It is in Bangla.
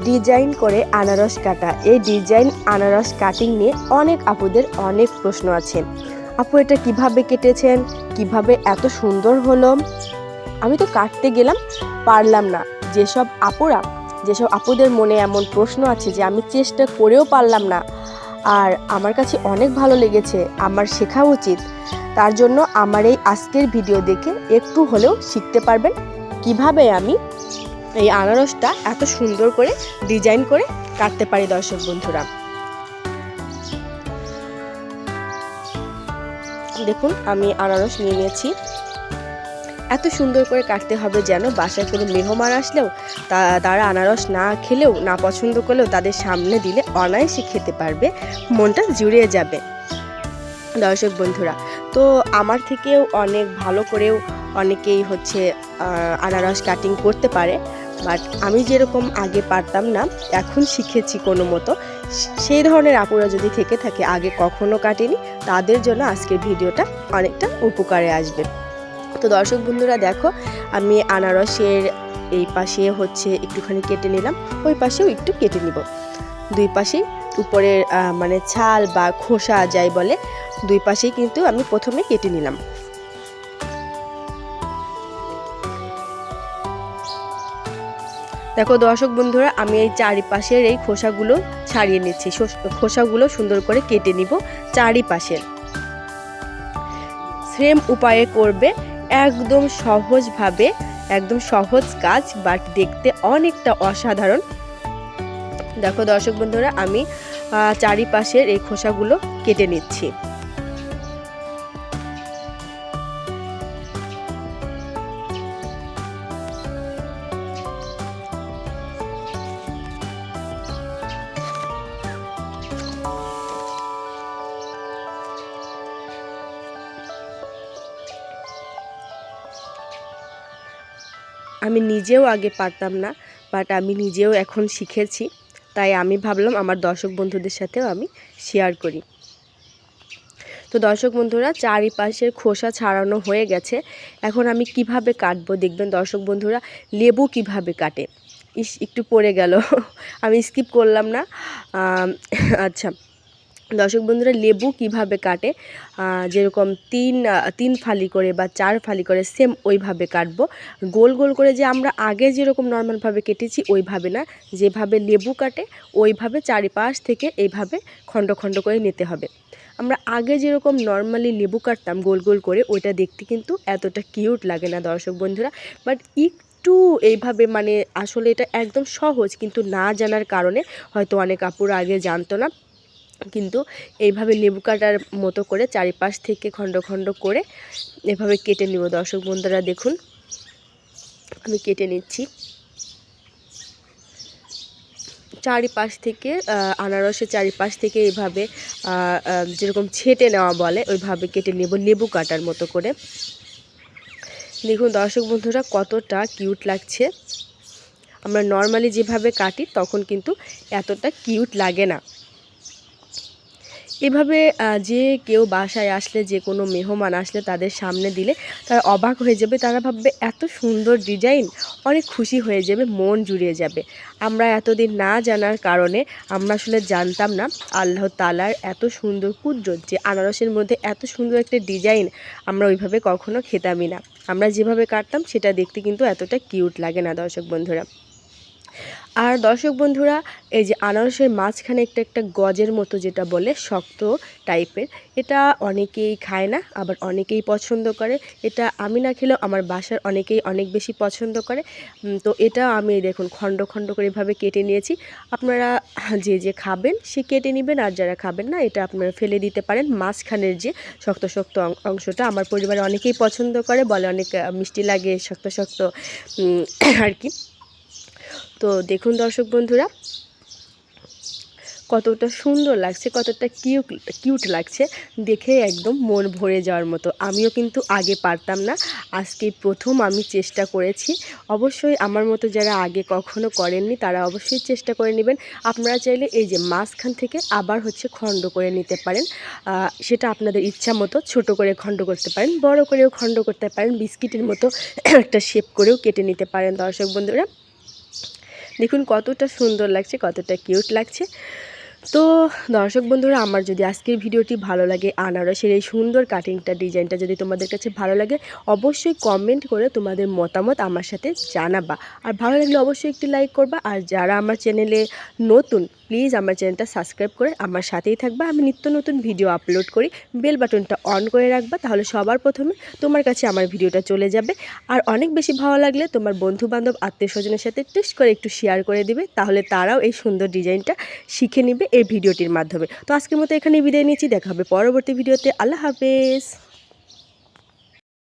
ডিজাইন করে আনারস কাটা। এই ডিজাইন আনারস কাটিং নিয়ে অনেক আপুদের অনেক প্রশ্ন আছে। আপু এটা কিভাবে কেটেছেন, কিভাবে এত সুন্দর হলো? আমি তো কাটতে গেলাম, পারলাম না। যেসব আপুদের মনে এমন প্রশ্ন আছে যে আমি চেষ্টা করেও পারলাম না, আর আমার কাছে অনেক ভালো লেগেছে, আমার শেখা উচিত, তার জন্য আমার এই আজকের ভিডিও দেখে একটু হলেও শিখতে পারবেন কিভাবে আমি এই আনারসটা এত সুন্দর করে ডিজাইন করে কাটতে পারি। দর্শক বন্ধুরা দেখুন, আমি আনারস নিয়ে নিয়েছি। এত সুন্দর করে কাটতে হবে যেন বাসায় কোনো মেহমান আসলেও তারা আনারস না খেলেও, না পছন্দ করলেও তাদের সামনে দিলে অনায়াসে খেতে পারবে, মনটা জুড়িয়ে যাবে। দর্শক বন্ধুরা, তো আমার থেকেও অনেক ভালো করেও অনেকেই আনারস কাটিং করতে পারে, বাট আমি যেরকম আগে পারতাম না, এখন শিখেছি কোনো মতো। সেই ধরনের আপুরা যদি থেকে থাকে, আগে কখনো কাটেনি, তাদের জন্য আজকের ভিডিওটা অনেকটা উপকারে আসবে। তো দর্শক বন্ধুরা দেখো, আমি আনারসের এই পাশে একটুখানি কেটে নিলাম, ওই পাশেও একটু কেটে নিব। দুই পাশেই উপরের মানে ছাল বা খোসা যাই বলে, দুই পাশেই কিন্তু আমি প্রথমে কেটে নিলাম। দেখো দর্শক বন্ধুরা, আমি এই চারিপাশের এই খোসাগুলো ছাড়িয়ে নিচ্ছি। খোসাগুলো সুন্দর করে কেটে নিব চারিপাশের। সেম উপায়ে করবে, একদম সহজভাবে, একদম সহজ কাজ, বাট দেখতে অনেকটা অসাধারণ। দেখো দর্শক বন্ধুরা, আমি চারিপাশের এই খোসাগুলো কেটে নিচ্ছি। আমি নিজেও আগে পারতাম না, বাট আমি নিজেও এখন শিখেছি, তাই আমি ভাবলাম আমার দর্শক বন্ধুদের সাথেও আমি শেয়ার করি। তো দর্শক বন্ধুরা, চারিপাশের খোসা ছাড়ানো হয়ে গেছে। এখন আমি কিভাবে কাটবো দেখবেন দর্শক বন্ধুরা। লেবু কিভাবে কাটে, একটু পড়ে গেল, আমি স্কিপ করলাম না। আচ্ছা দর্শক বন্ধুরা, লেবু কিভাবে কাটে, যেরকম তিন ফালি করে বা 4 ফালি করে, সেম ওইভাবে কাটবো। গোল গোল করে যে আমরা আগে যেরকম নর্মালভাবে কেটেছি ওইভাবে না, যেভাবে লেবু কাটে ওইভাবে চারিপাশ থেকে এইভাবে খণ্ড খণ্ড করে নিতে হবে। আমরা আগে যেরকম নর্মালি লেবু কাটতাম গোল গোল করে, ওইটা দেখতে কিন্তু এতটা কিউট লাগে না দর্শক বন্ধুরা, বাট একটু এইভাবে মানে আসলে এটা একদম সহজ, কিন্তু না জানার কারণে হয়তো অনেক আপুরা আগে জানতো না, কিন্তু এইভাবে লেবু কাটার মতো করে চারিপাশ থেকে খণ্ড খণ্ড করে এভাবে কেটে নিব। দর্শক বন্ধুরা দেখুন, আমি কেটে নিচ্ছি। চারিপাশ থেকে আনারসের চারিপাশ থেকে এইভাবে যেরকম ছেটে নেওয়া বলে ওইভাবে কেটে নেব, লেবু কাটার মতো করে। দেখুন দর্শক বন্ধুরা, কতটা কিউট লাগছে। আমরা নর্মালি যেভাবে কাটি তখন কিন্তু এতটা কিউট লাগে না। এভাবে যে কেউ বাসায় আসলে, যে কোনো মেহমান আসলে তাদের সামনে দিলে তারা অবাক হয়ে যাবে, তারা ভাববে এত সুন্দর ডিজাইন, অনেক খুশি হয়ে যাবে, মন জুড়িয়ে যাবে। আমরা এতদিন না জানার কারণে আমরা আসলে জানতাম না আল্লাহ তাআলার এত সুন্দর কুদরত, যে আনারসের মধ্যে এত সুন্দর একটা ডিজাইন আমরা ওইভাবে কখনো খেতামই না। আমরা যেভাবে কাটতাম সেটা দেখতে কিন্তু এতটা কিউট লাগে না দর্শক বন্ধুরা। আর দর্শক বন্ধুরা, এই যে আনারসের মাঝখানে একটা গজের মতো যেটা বলে, শক্ত টাইপের, এটা অনেকেই খায় না, আবার অনেকেই পছন্দ করে। এটা আমি না খেলেও আমার বাসার অনেকেই অনেক বেশি পছন্দ করে। তো এটা আমি দেখুন খণ্ড খণ্ড করে এভাবে কেটে নিয়েছি। আপনারা যে খাবেন সে কেটে নেবেন, আর যারা খাবেন না এটা আপনারা ফেলে দিতে পারেন। মাঝখানের যে শক্ত শক্ত অংশটা আমার পরিবারে অনেকেই পছন্দ করে, বলে অনেক মিষ্টি লাগে, শক্ত শক্ত আর কি। তো দেখুন দর্শক বন্ধুরা, কতটা সুন্দর লাগছে, কতটা কিউট লাগছে, দেখে একদম মন ভরে যাওয়ার মতো। আমিও কিন্তু আগে পারতাম না, আজকে প্রথম আমি চেষ্টা করেছি। অবশ্যই আমার মতো যারা আগে কখনো করেননি তারা অবশ্যই চেষ্টা করে নেবেন। আপনারা চাইলে এই যে মাঝখান থেকে আবার খণ্ড করে নিতে পারেন, সেটা আপনাদের ইচ্ছা মতো। ছোট করে খণ্ড করতে পারেন, বড় করেও খণ্ড করতে পারেন, বিস্কিটের মতো একটা শেপ করেও কেটে নিতে পারেন দর্শক বন্ধুরা। দেখুন কতটা সুন্দর লাগছে, কতটা কিউট লাগছে। তো দর্শক বন্ধুরা, আমার যদি আজকের ভিডিওটি ভালো লাগে, আনারসের এই সুন্দর কাটিংটা ডিজাইনটা যদি তোমাদের কাছে ভালো লাগে, অবশ্যই কমেন্ট করে তোমাদের মতামত আমার সাথে জানাবা। আর ভালো লাগলে অবশ্যই একটি লাইক করবা। আর যারা আমার চ্যানেলে নতুন, প্লিজ আমার চ্যানেলটা সাবস্ক্রাইব করে আমার সাথেই থাকবা। আমি নিত্য নতুন ভিডিও আপলোড করি, বেল বাটনটা অন করে রাখবা, তাহলে সবার প্রথমে তোমার কাছে আমার ভিডিওটা চলে যাবে। আর অনেক বেশি ভালো লাগলে তোমার বন্ধু বান্ধব আত্মীয় স্বজনের সাথে টেস্ট করে একটু শেয়ার করে দিবে, তাহলে তারাও এই সুন্দর ডিজাইনটা শিখে নেবে এই ভিডিওটির মাধ্যমে। তো আজকের মতো এখানে বিদায় নিচ্ছি, দেখা হবে পরবর্তী ভিডিওতে। আল্লাহ হাফেজ।